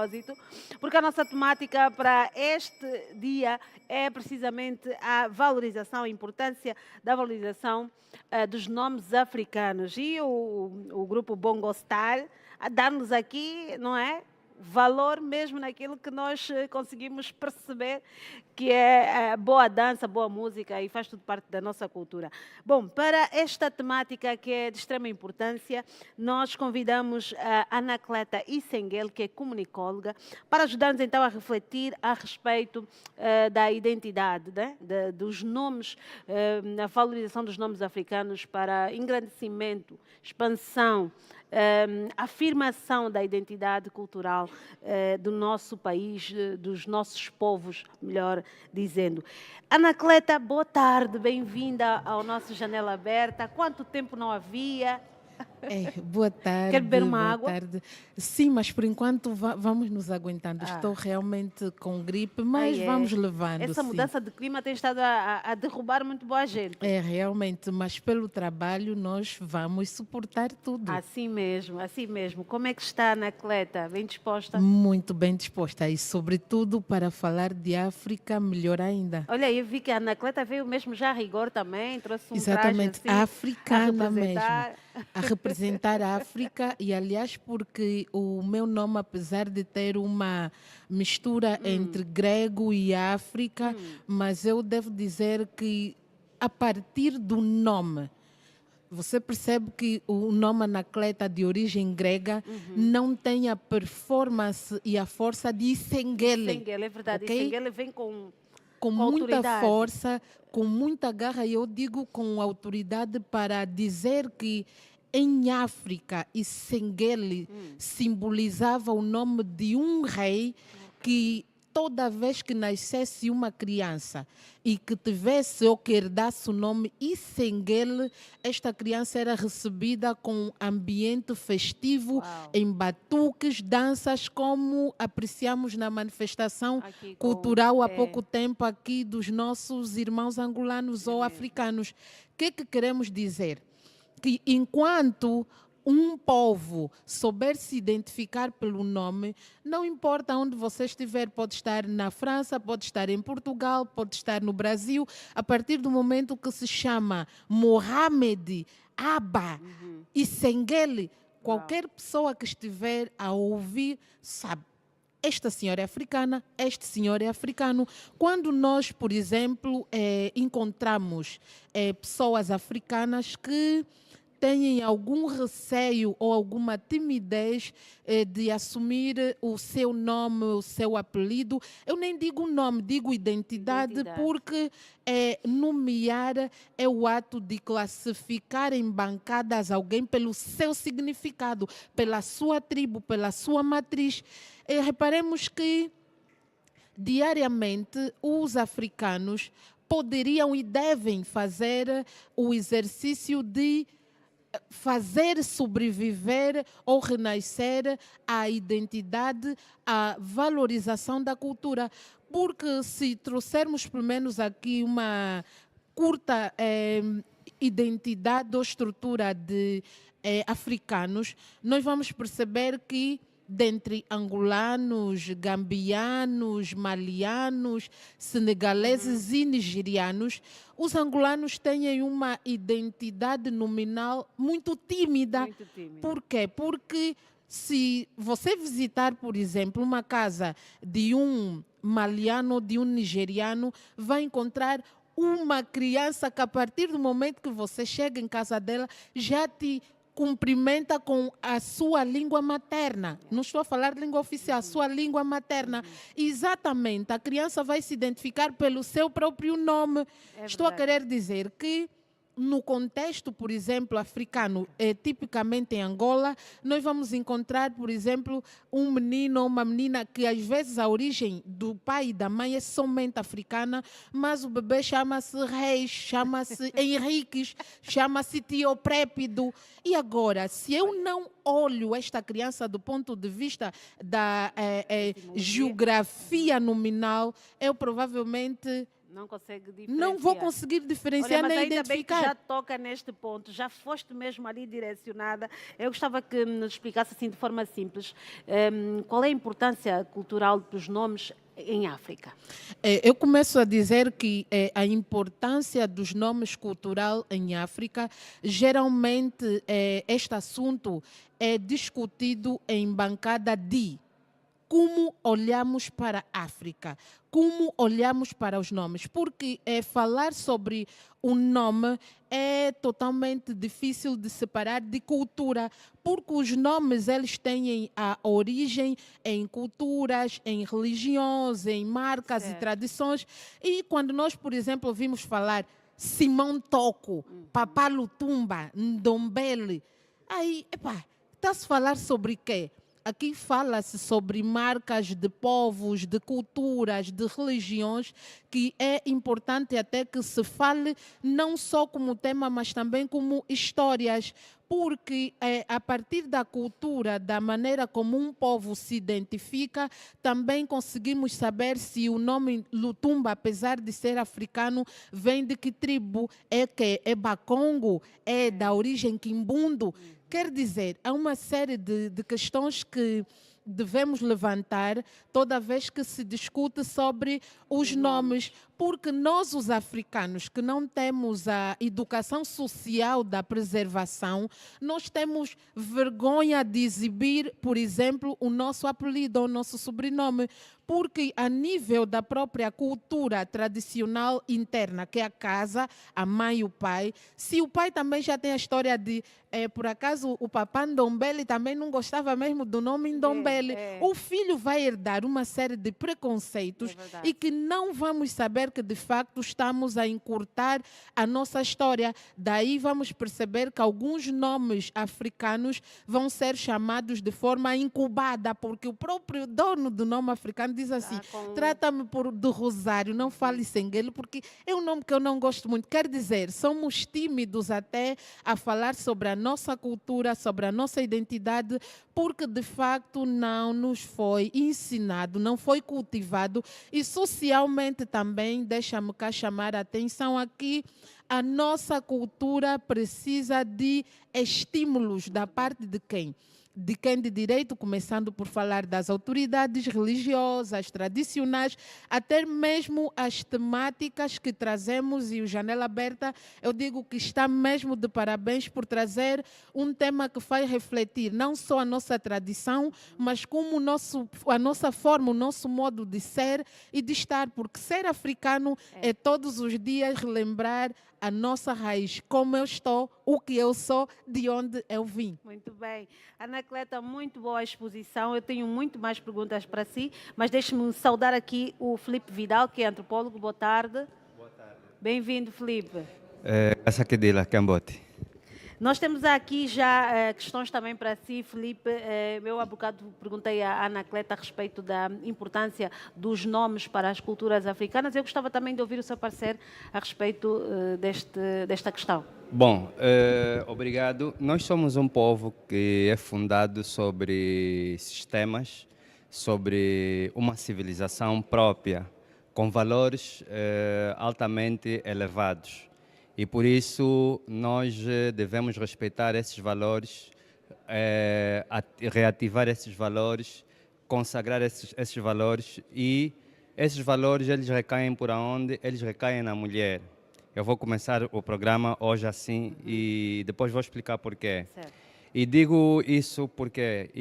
propósito, porque a nossa temática para este dia é precisamente a valorização, a importância da valorização dos nomes africanos. E o grupo Bongo Star a dar-nos aqui, não é? Valor mesmo naquilo que nós conseguimos perceber que é boa dança, boa música e faz tudo parte da nossa cultura. Bom, para esta temática que é de extrema importância, nós convidamos a Anacleta Issenguel, que é comunicóloga, para ajudar-nos então a refletir a respeito da identidade, né? Dos nomes, a valorização dos nomes africanos para engrandecimento, expansão, afirmação da identidade cultural do nosso país, dos nossos povos, melhor dizendo. Anacleta, boa tarde, bem-vinda ao nosso Janela Aberta. Quanto tempo não havia? Boa Quer tarde, beber uma boa água? tarde. Sim, mas por enquanto vamos nos aguentando. Estou realmente com gripe, mas Ai, é. vamos levando, Essa sim. mudança de clima tem estado a derrubar muito boa gente. É, realmente, mas pelo trabalho nós vamos suportar tudo. Assim mesmo, assim mesmo. Como é que está, Anacleta? Bem disposta? Muito bem disposta e, sobretudo, para falar de África, melhor ainda. Olha, eu vi que a Anacleta veio mesmo já a rigor também, trouxe um traje Exatamente, assim a africana mesmo. representar. A representar a África e, aliás, porque o meu nome, apesar de ter uma mistura entre grego e África, mas eu devo dizer que a partir do nome, você percebe que o nome Anacleta de origem grega não tem a performance e a força de Isengele, Senguela, é verdade. E ok? Senguela vem Com com muita autoridade. força, com muita garra, e eu digo com autoridade para dizer que em África, Isengele simbolizava o nome de um rei que toda vez que nascesse uma criança e que tivesse ou que herdasse o nome Isengele, esta criança era recebida com ambiente festivo, Uau. em batuques, danças, como apreciamos na manifestação Aqui com. cultural há É, pouco tempo aqui dos nossos irmãos angolanos ou mesmo. africanos. O que queremos dizer? Que enquanto um povo souber se identificar pelo nome, não importa onde você estiver, pode estar na França, pode estar em Portugal, pode estar no Brasil, a partir do momento que se chama Mohamed, Abba e Sengele, Uau. qualquer pessoa que estiver a ouvir sabe. Esta senhora é africana, este senhor é africano. Quando nós, por exemplo, encontramos pessoas africanas que têm algum receio ou alguma timidez de assumir o seu nome, o seu apelido. Eu nem digo nome, digo identidade, Identidade. porque nomear é o ato de classificar em bancadas alguém pelo seu significado, pela sua tribo, pela sua matriz. Reparemos que diariamente os africanos poderiam e devem fazer o exercício de fazer sobreviver ou renascer a identidade, a valorização da cultura. Porque se trouxermos pelo menos aqui uma curta identidade ou estrutura de africanos, nós vamos perceber que dentre angolanos, gambianos, malianos, senegaleses e nigerianos, os angolanos têm uma identidade nominal muito tímida. Muito tímido. Por quê? Porque se você visitar, por exemplo, uma casa de um maliano ou de um nigeriano, vai encontrar uma criança que, a partir do momento que você chega em casa dela, já te cumprimenta com a sua língua materna. Não estou a falar de língua oficial, a sua língua materna. Exatamente, a criança vai se identificar pelo seu próprio nome. É Estou a verdade. querer dizer que no contexto, por exemplo, africano, tipicamente em Angola, nós vamos encontrar, por exemplo, um menino ou uma menina que às vezes a origem do pai e da mãe é somente africana, mas o bebê chama-se Reis, chama-se Henriques, chama-se Teoprépido. E agora, se eu não olho esta criança do ponto de vista da geografia nominal, eu provavelmente Não consegue Não vou diferenciar. conseguir Olha, diferenciar mas nem ainda bem que já identificar. toca neste ponto, já foste mesmo ali direcionada. Eu gostava que nos explicasse assim de forma simples, qual é a importância cultural dos nomes em África? Eu começo a dizer que a importância dos nomes cultural em África, geralmente este assunto é discutido em bancada de como olhamos para a África, como olhamos para os nomes, porque falar sobre um nome é totalmente difícil de separar de cultura, porque os nomes eles têm a origem em culturas, em religiões, em marcas e Certo. tradições. E quando nós, por exemplo, ouvimos falar Simão Toco, Papá Lutumba, Ndombele, aí, epá, está-se a falar sobre quê? Aqui fala-se sobre marcas de povos, de culturas, de religiões, que é importante até que se fale não só como tema, mas também como histórias, porque a partir da cultura, da maneira como um povo se identifica, também conseguimos saber se o nome Lutumba, apesar de ser africano, vem de que tribo, é Bakongo, é da origem Quimbundo. Quer dizer, há uma série de questões que devemos levantar toda vez que se discute sobre os Os nomes, nomes. porque nós, os africanos, que não temos a educação social da preservação, nós temos vergonha de exibir, por exemplo, o nosso apelido, o nosso sobrenome, porque a nível da própria cultura tradicional interna, que é a casa, a mãe e o pai, se o pai também já tem a história de, por acaso, o papá Ndombele também não gostava mesmo do nome Ndombele, É, o filho vai herdar uma série de é preconceitos e verdade. que não vamos saber que de facto estamos a encurtar a nossa história. Daí vamos perceber que alguns nomes africanos vão ser chamados de forma incubada, porque o próprio dono do nome africano diz assim: Tá com... trata-me por do Rosário, não fale Senguelo, porque é um nome que eu não gosto muito. Quer dizer, somos tímidos até a falar sobre a nossa cultura, sobre a nossa identidade, porque de facto não nos foi ensinado, não foi cultivado e socialmente também, deixa-me cá chamar a atenção aqui, a nossa cultura precisa de estímulos da Muito bem. parte de quem? De quem de direito, começando por falar das autoridades religiosas, tradicionais, até mesmo as temáticas que trazemos, e o Janela Aberta, eu digo que está mesmo de parabéns por trazer um tema que faz refletir não só a nossa tradição, mas como a nossa forma, o nosso modo de ser e de estar, porque ser africano é todos os dias relembrar a nossa raiz, como eu estou, o que eu sou, de onde eu vim. Muito bem. Anacleta, muito boa a exposição. Eu tenho muito mais perguntas para si, mas deixe-me saudar aqui o Felipe Vidal, que é antropólogo. Boa tarde. Bem-vindo, Felipe. Essa aqui dele, Cambote. Nós temos aqui já questões também para si, Felipe. Eu há bocado perguntei à Anacleta a respeito da importância dos nomes para as culturas africanas. Eu gostava também de ouvir o seu parecer a respeito desta questão. Bom, obrigado. Nós somos um povo que é fundado sobre sistemas, sobre uma civilização própria, com valores altamente elevados. E por isso nós devemos respeitar esses valores, reativar esses valores, consagrar esses valores e esses valores eles recaem por onde? Eles recaem na mulher. Eu vou começar o programa hoje assim e depois vou explicar porquê. Certo. E digo isso porque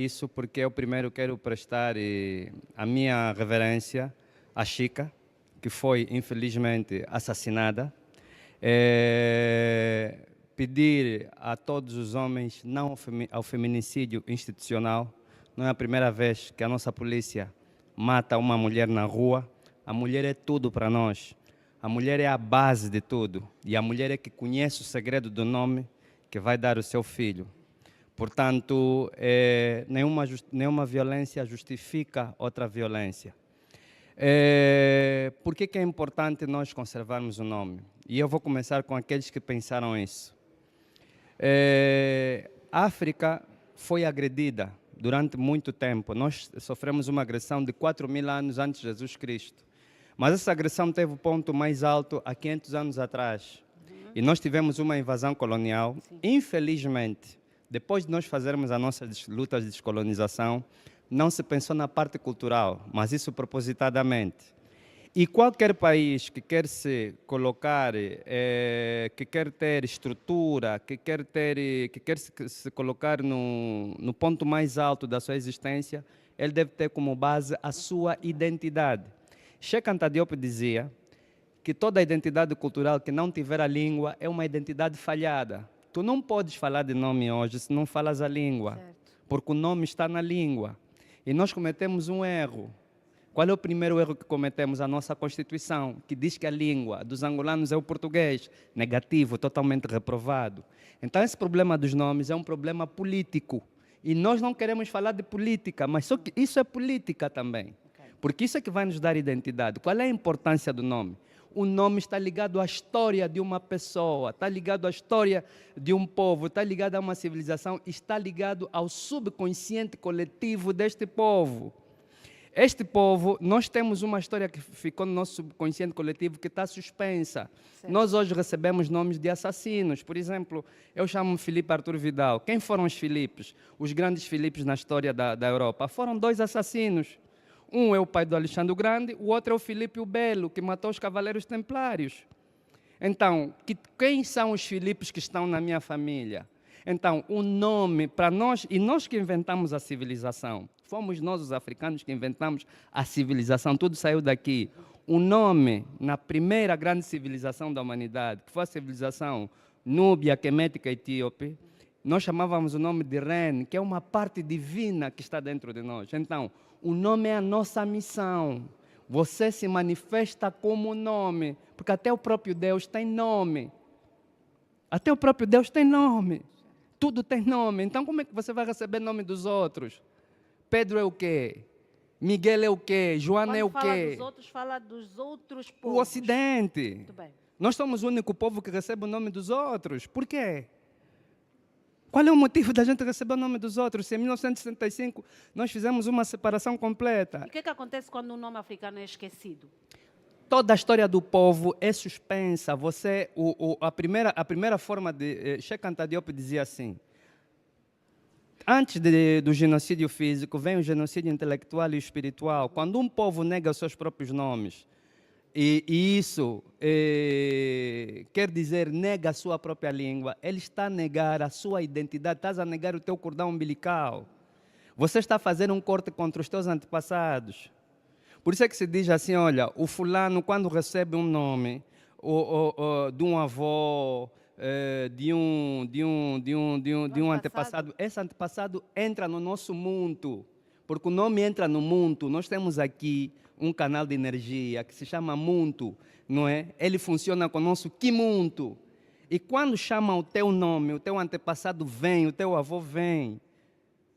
eu primeiro quero prestar a minha reverência à Chica, que foi infelizmente assassinada. Pedir a todos os homens não ao feminicídio institucional. Não é a primeira vez que a nossa polícia mata uma mulher na rua. A mulher é tudo para nós. A mulher é a base de tudo. E a mulher é que conhece o segredo do nome que vai dar o seu filho. Portanto, nenhuma violência justifica outra violência. Por que é importante nós conservarmos o nome? E eu vou começar com aqueles que pensaram isso. A África foi agredida durante muito tempo. Nós sofremos uma agressão de 4.000 anos antes de Jesus Cristo. Mas essa agressão teve o ponto mais alto há 500 anos atrás. E nós tivemos uma invasão colonial. Infelizmente, depois de nós fazermos as nossas lutas de descolonização, não se pensou na parte cultural, mas isso propositadamente. E qualquer país que quer se colocar, que quer ter estrutura, que quer se colocar no ponto mais alto da sua existência, ele deve ter como base a sua identidade. Cheikh Anta Diop dizia que toda identidade cultural que não tiver a língua é uma identidade falhada. Tu não podes falar de nome hoje se não falas a língua, porque o nome está na língua. E nós cometemos um erro. Qual é o primeiro erro que cometemos? A nossa Constituição, que diz que a língua dos angolanos é o português. Negativo, totalmente reprovado. Então, esse problema dos nomes é um problema político. E nós não queremos falar de política, mas só que isso é política também. Porque isso é que vai nos dar identidade. Qual é a importância do nome? O nome está ligado à história de uma pessoa, está ligado à história de um povo, está ligado a uma civilização, está ligado ao subconsciente coletivo deste povo. Este povo, nós temos uma história que ficou no nosso subconsciente coletivo que está suspensa. Certo. Nós hoje recebemos nomes de assassinos. Por exemplo, eu chamo-me Filipe Arthur Vidal. Quem foram os Filipes? Os grandes Filipes na história da Europa? Foram dois assassinos. Um é o pai do Alexandre o Grande, o outro é o Filipe o Belo, que matou os Cavaleiros Templários. Então, quem são os Filipes que estão na minha família? Então, o nome para nós, e nós que inventamos a civilização, fomos nós os africanos que inventamos a civilização, tudo saiu daqui. O nome, na primeira grande civilização da humanidade, que foi a civilização núbia, quemética e etíope, nós chamávamos o nome de Ren, que é uma parte divina que está dentro de nós. Então, o nome é a nossa missão. Você se manifesta como nome, porque até o próprio Deus tem nome. Até o próprio Deus tem nome. Tudo tem nome. Então, como é que você vai receber nome dos outros? Pedro é o quê? Miguel é o quê? Joana é o quê? Quando fala dos outros, fala dos outros povos. O Ocidente. Muito bem. Nós somos o único povo que recebe o nome dos outros. Por quê? Qual é o motivo da gente receber o nome dos outros? Se em 1965 nós fizemos uma separação completa. E o que acontece quando um nome africano é esquecido? Toda a história do povo é suspensa. A primeira forma de... Cheikh Anta Diop dizia assim, antes do genocídio físico, vem o genocídio intelectual e espiritual. Quando um povo nega os seus próprios nomes, e isso quer dizer nega a sua própria língua, ele está a negar a sua identidade, estás a negar o teu cordão umbilical. Você está a fazer um corte contra os teus antepassados. Por isso é que se diz assim, olha, o fulano quando recebe um nome de um avô, de um antepassado, esse antepassado entra no nosso mundo, porque o nome entra no mundo. Nós temos aqui um canal de energia que se chama mundo, não é? Ele funciona com o nosso quimundo. E quando chamam o teu nome, o teu antepassado vem, o teu avô vem.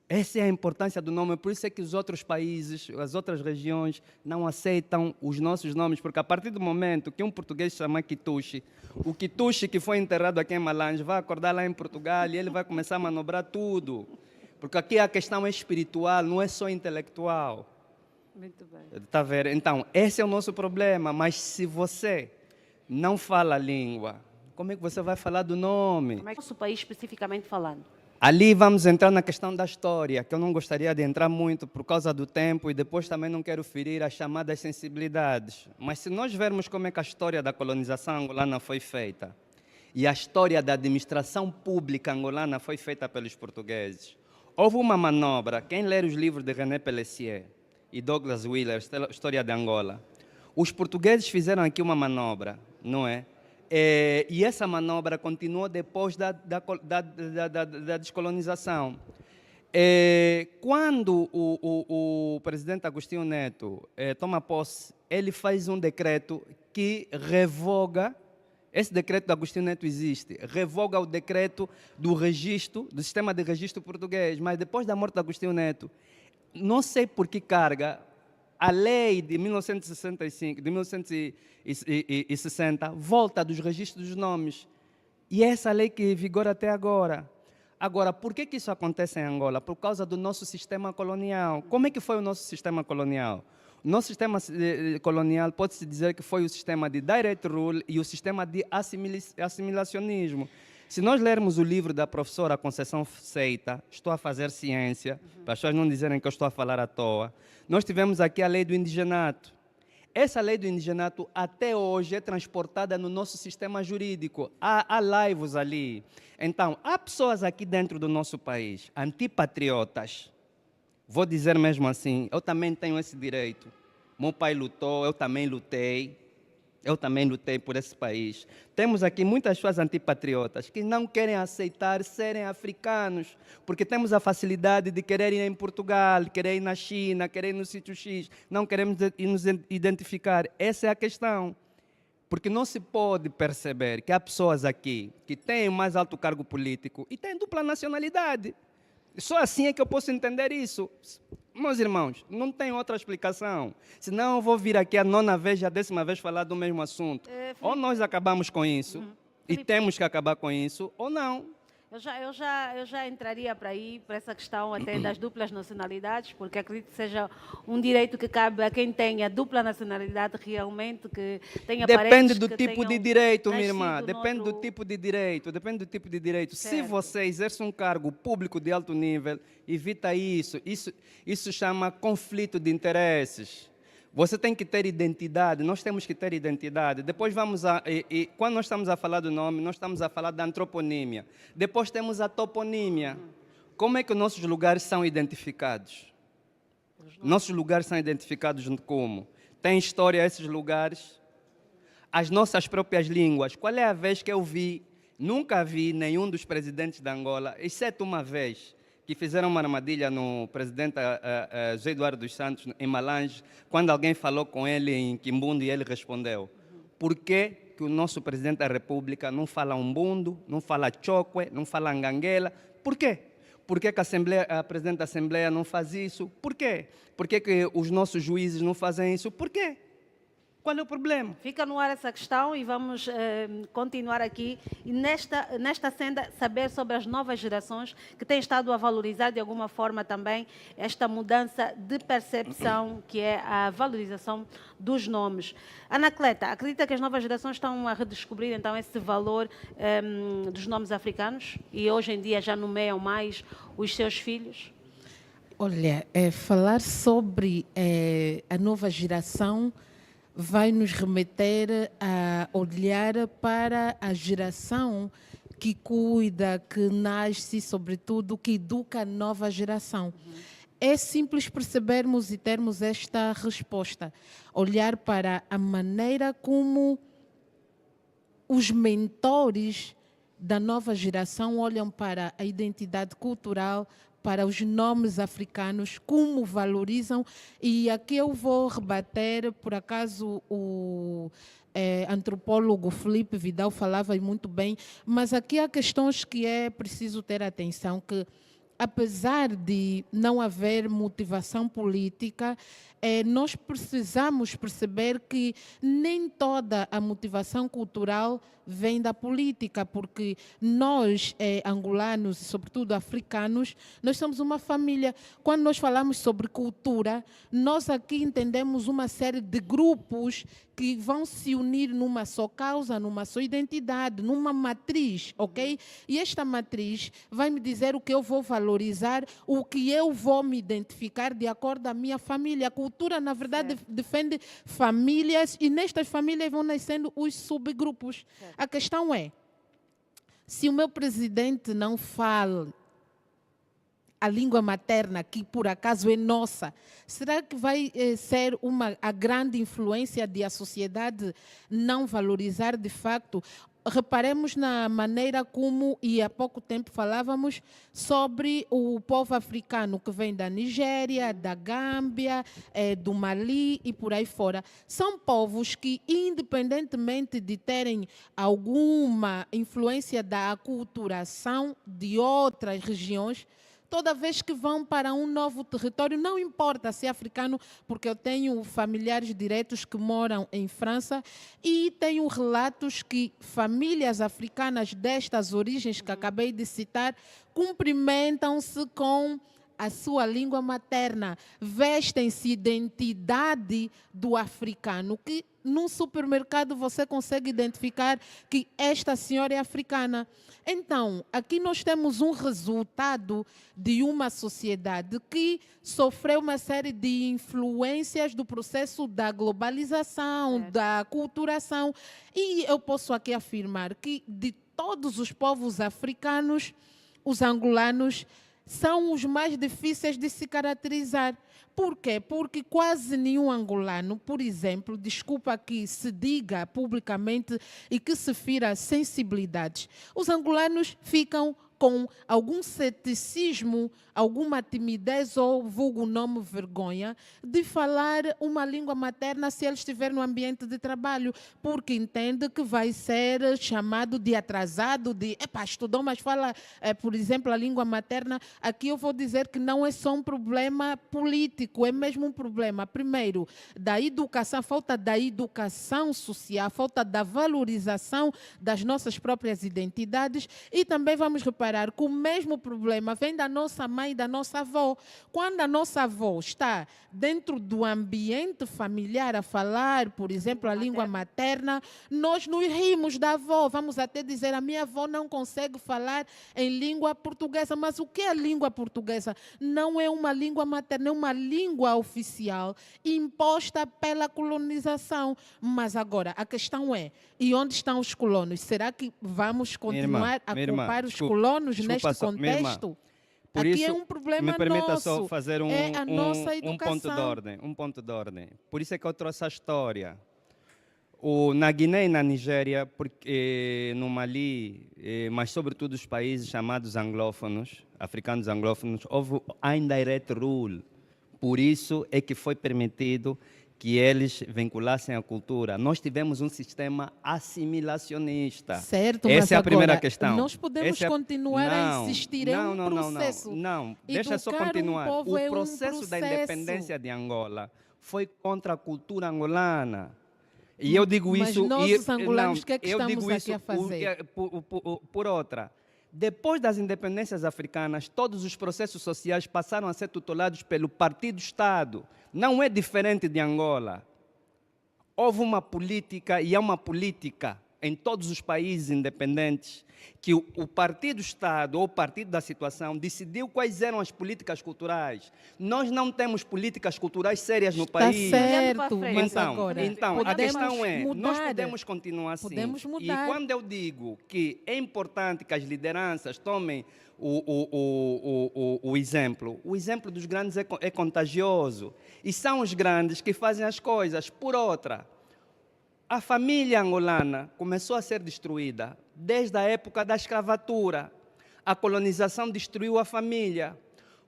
Essa é a importância do nome, por isso é que os outros países, as outras regiões não aceitam os nossos nomes, porque a partir do momento que um português se chama Kitushi, o Kitushi que foi enterrado aqui em Malange vai acordar lá em Portugal e ele vai começar a manobrar tudo, porque aqui a questão é espiritual, não é só intelectual. Muito bem. Está a ver? Então, esse é o nosso problema, mas se você não fala a língua, como é que você vai falar do nome? Como é que o nosso país especificamente falando? Ali vamos entrar na questão da história, que eu não gostaria de entrar muito por causa do tempo e depois também não quero ferir as chamadas sensibilidades. Mas se nós vermos como é que a história da colonização angolana foi feita e a história da administração pública angolana foi feita pelos portugueses, houve uma manobra, quem ler os livros de René Pelletier e Douglas Wheeler, História de Angola, os portugueses fizeram aqui uma manobra, não é? E essa manobra continuou depois da descolonização. Quando o presidente Agostinho Neto toma posse, ele faz um decreto que revoga, esse decreto de Agostinho Neto existe, revoga o decreto do registro, do sistema de registro português, mas depois da morte de Agostinho Neto, não sei por que carga, a lei de 1965, de 1960 volta dos registros dos nomes. E é essa lei que vigora até agora. Agora, por que isso acontece em Angola? Por causa do nosso sistema colonial. Como é que foi o nosso sistema colonial? Nosso sistema colonial pode-se dizer que foi o sistema de direct rule e o sistema de assimilacionismo. Se nós lermos o livro da professora Conceição Seita, Estou a Fazer Ciência, para as pessoas não dizerem que eu estou a falar à toa, nós tivemos aqui a lei do indigenato. Essa lei do indigenato até hoje é transportada no nosso sistema jurídico. Há laivos ali. Então, há pessoas aqui dentro do nosso país, antipatriotas. Vou dizer mesmo assim, eu também tenho esse direito. Meu pai lutou, eu também lutei. Eu também lutei por esse país. Temos aqui muitas pessoas antipatriotas que não querem aceitar serem africanos, porque temos a facilidade de querer ir em Portugal, querer ir na China, querer ir no sítio X, não queremos nos identificar. Essa é a questão. Porque não se pode perceber que há pessoas aqui que têm o mais alto cargo político e têm dupla nacionalidade. Só assim é que eu posso entender isso. Meus irmãos, não tem outra explicação. Senão eu vou vir aqui a 9ª vez e a 10ª vez falar do mesmo assunto. Ou nós acabamos com isso, e temos que acabar com isso, ou não. Eu já entraria para aí, para essa questão até das duplas nacionalidades, porque acredito que seja um direito que cabe a quem tenha dupla nacionalidade realmente, que tenha Depende parentes do que tipo de tenham direito, minha irmã. nascido Depende do noutro- tipo de direito. Depende do tipo de direito. Se Certo. você exerce um cargo público de alto nível, evita isso. Isso chama conflito de interesses. Você tem que ter identidade, nós temos que ter identidade. Depois vamos quando nós estamos a falar do nome, nós estamos a falar da antroponímia. Depois temos a toponímia. Como é que os nossos lugares são identificados? Nossos lugares são identificados como? Tem história esses lugares? As nossas próprias línguas. Qual é a vez que eu vi? Nunca vi nenhum dos presidentes da Angola, exceto uma vez, que fizeram uma armadilha no presidente José Eduardo dos Santos, em Malange, quando alguém falou com ele em Quimbundo e ele respondeu. Por que que o nosso presidente da República não fala umbundo, não fala chokwe, não fala nganguela? Por quê? Por que que a presidente da Assembleia não faz isso? Por quê? Por que que os nossos juízes não fazem isso? Por quê? Qual é o problema? Fica no ar essa questão e vamos continuar aqui. E nesta senda, saber sobre as novas gerações que têm estado a valorizar de alguma forma também esta mudança de percepção, que é a valorização dos nomes. Anacleta, acredita que as novas gerações estão a redescobrir então esse valor dos nomes africanos e hoje em dia já nomeiam mais os seus filhos? Olha, falar sobre a nova geração vai nos remeter a olhar para a geração que cuida, que nasce, sobretudo, que educa a nova geração. É simples percebermos e termos esta resposta. Olhar para a maneira como os mentores da nova geração olham para a identidade cultural, para os nomes africanos, como valorizam, e aqui eu vou rebater, por acaso o antropólogo Felipe Vidal falava muito bem, mas aqui há questões que é preciso ter atenção, que apesar de não haver motivação política, nós precisamos perceber que nem toda a motivação cultural vem da política, porque nós, angolanos e sobretudo africanos, nós somos uma família. Quando nós falamos sobre cultura, nós aqui entendemos uma série de grupos que vão se unir numa só causa, numa só identidade, numa matriz, ok? E esta matriz vai me dizer o que eu vou valorizar, o que eu vou me identificar de acordo com a minha família. A cultura, na verdade, defende famílias e nestas famílias vão nascendo os subgrupos. Certo. A questão é, se o meu presidente não fala a língua materna, que por acaso é nossa, será que vai ser a grande influência de a sociedade não valorizar de facto? Reparemos na maneira como, e há pouco tempo falávamos sobre o povo africano que vem da Nigéria, da Gâmbia, do Mali e por aí fora. São povos que, independentemente de terem alguma influência da aculturação de outras regiões, toda vez que vão para um novo território, não importa se é africano, porque eu tenho familiares diretos que moram em França e tenho relatos que famílias africanas destas origens que acabei de citar cumprimentam-se com a sua língua materna, vestem-se identidade do africano, que num supermercado você consegue identificar que esta senhora é africana. Então, aqui nós temos um resultado de uma sociedade que sofreu uma série de influências do processo da globalização, da aculturação. E eu posso aqui afirmar que de todos os povos africanos, os angolanos são os mais difíceis de se caracterizar. Por quê? Porque quase nenhum angolano, por exemplo, desculpa que se diga publicamente e que se fira sensibilidades, os angolanos ficam com algum ceticismo, alguma timidez ou vulgo nome vergonha de falar uma língua materna se ele estiver no ambiente de trabalho, porque entende que vai ser chamado de atrasado, de estudou, mas fala, por exemplo, a língua materna. Aqui eu vou dizer que não é só um problema político, é mesmo um problema, primeiro, da educação, falta da educação social, falta da valorização das nossas próprias identidades, e também vamos reparar que o mesmo problema vem da nossa mãe e da nossa avó. Quando a nossa avó está dentro do ambiente familiar a falar, por exemplo, a língua materna, nós nos rimos da avó. Vamos até dizer, a minha avó não consegue falar em língua portuguesa. Mas o que é a língua portuguesa? Não é uma língua materna, é uma língua oficial imposta pela colonização. Mas agora, a questão é, e onde estão os colonos? Será que vamos continuar a culpar os colonos neste contexto? Por aqui isso, é um problema me permita nosso. só fazer é a nossa um ponto de educação. ordem, um ponto de ordem. Por isso é que eu trouxe a história. Na Guiné e na Nigéria, porque, no Mali, mas sobretudo os países chamados anglófonos, africanos anglófonos, houve indirect rule. Por isso é que foi permitido que eles vinculassem a cultura. Nós tivemos um sistema assimilacionista. Certo, essa mas é a primeira agora, questão. nós podemos continuar a insistir em um processo. Não. Deixa só Educar um continuar. povo é O um processo da processo. independência de Angola foi contra a cultura angolana. E eu digo Mas isso... nós, os angolanos, o que é que eu estamos digo aqui isso a fazer? por outra. Depois das independências africanas, todos os processos sociais passaram a ser tutelados pelo Partido-Estado. Não é diferente de Angola. Houve uma política, e há uma política em todos os países independentes, que o Partido-Estado, ou o Partido da Situação, decidiu quais eram as políticas culturais. Nós não temos políticas culturais sérias no país. Está certo, mas Então, agora a questão é, nós mudar. podemos continuar assim. Podemos mudar. E quando eu digo que é importante que as lideranças tomem o exemplo dos grandes é contagioso. E são os grandes que fazem as coisas. Por outra, a família angolana começou a ser destruída desde a época da escravatura. A colonização destruiu a família.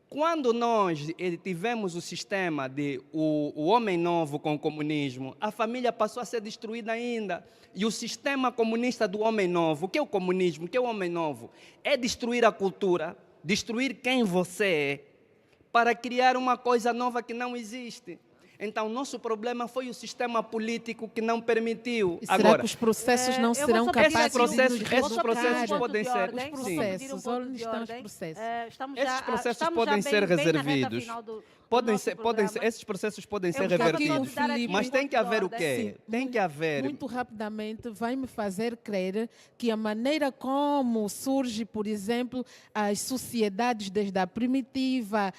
Quando nós tivemos o sistema de o homem novo com o comunismo, a família passou a ser destruída ainda. E o sistema comunista do homem novo, o que é o comunismo, o que é o homem novo? É destruir a cultura, destruir quem você é, para criar uma coisa nova que não existe. Então, nosso problema foi o sistema político que não permitiu. E será Agora, que os processos não eu vou serão só pedir capazes aqui de nos esses processos reeducar? podem ser- Os processos, onde estão os processos? Esses processos podem ser reservidos. Esses processos podem ser quero revertidos. só dar aqui Mas tem que haver o quê? Sim, Tem que haver... Muito rapidamente vai me fazer crer que a maneira como surge, por exemplo, as sociedades desde a primitiva...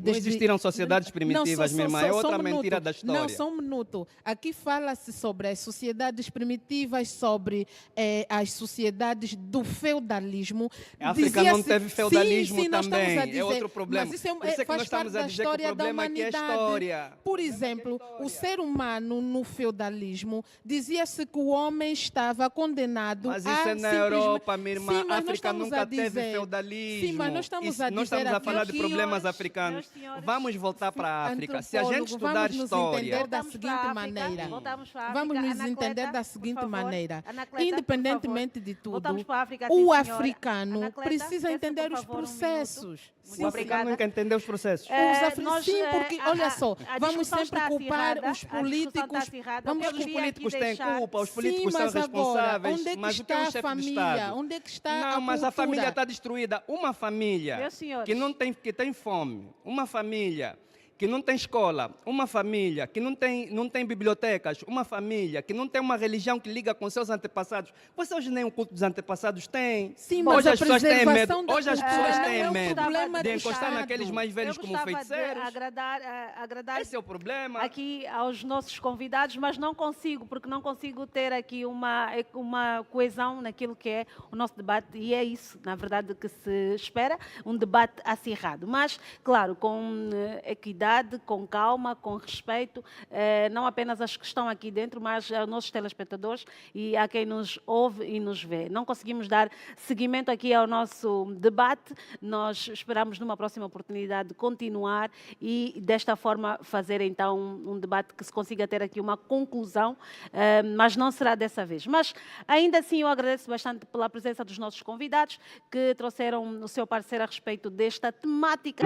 Não existiram sociedades primitivas, minha irmã. É outra um mentira minuto. da história. Não, só um minuto. Aqui fala-se sobre as sociedades primitivas, sobre as sociedades do feudalismo. A África não Dizia-se- teve feudalismo sim, nós estamos também. a dizer, É outro problema. Mas isso é, Por isso é que faz nós estamos parte a da dizer que o história da problema aqui é a humanidade. história. Por exemplo, o ser humano no feudalismo dizia-se que o homem estava condenado Mas a isso é na simplesmente- Europa, minha irmã. Sim, A mas nós África estamos nunca a teve dizer- feudalismo. Sim, mas nós estamos Isso- a nós dizer estamos a aqui, falar de meus problemas senhores, africanos. meus senhores, Vamos voltar para a África. Se a gente Antropólogo, estudar vamos nos história... entender da Voltamos seguinte para a África, maneira. voltamos para a Vamos África. nos Anacleta, entender da por seguinte favor. maneira. Anacleta, Independentemente por de favor. tudo, Voltamos para a África, sim, o senhora. africano Anacleta, precisa peço, entender por os favor, um minuto. processos. Muito O africano obrigada. nunca entendeu os processos. Os Nós nós, Sim, porque, olha só, a vamos discussão sempre está culpar acirrada, os a discussão está políticos. acirrada. Vamos Eu Os queria aqui políticos têm deixar- culpa, os Sim, políticos são mas agora, responsáveis. onde é que Mas o que é está o a chefe de família? Estado? Onde é que está Não, a mas a família cultura? está destruída. Uma família Meus senhores. que tem fome, uma família que não tem escola, uma família que não tem bibliotecas, uma família que não tem uma religião que liga com seus antepassados. Vocês hoje nem o culto dos antepassados têm. Sim, mas hoje a as pessoas têm medo. preservação da Hoje as cultura pessoas não têm é o medo problema de do encostar Estado. naqueles mais velhos Eu como gostava feiticeiros. de agradar Esse é o problema. aqui aos nossos convidados, mas não consigo, porque não consigo ter aqui uma coesão naquilo que é o nosso debate, e é isso, na verdade, que se espera, um debate acirrado. Mas, claro, com equidade, com calma, com respeito, não apenas às que estão aqui dentro, mas aos nossos telespectadores e a quem nos ouve e nos vê. Não conseguimos dar seguimento aqui ao nosso debate, nós esperamos numa próxima oportunidade continuar e desta forma fazer então um debate que se consiga ter aqui uma conclusão, mas não será dessa vez. Mas ainda assim eu agradeço bastante pela presença dos nossos convidados que trouxeram o seu parecer a respeito desta temática.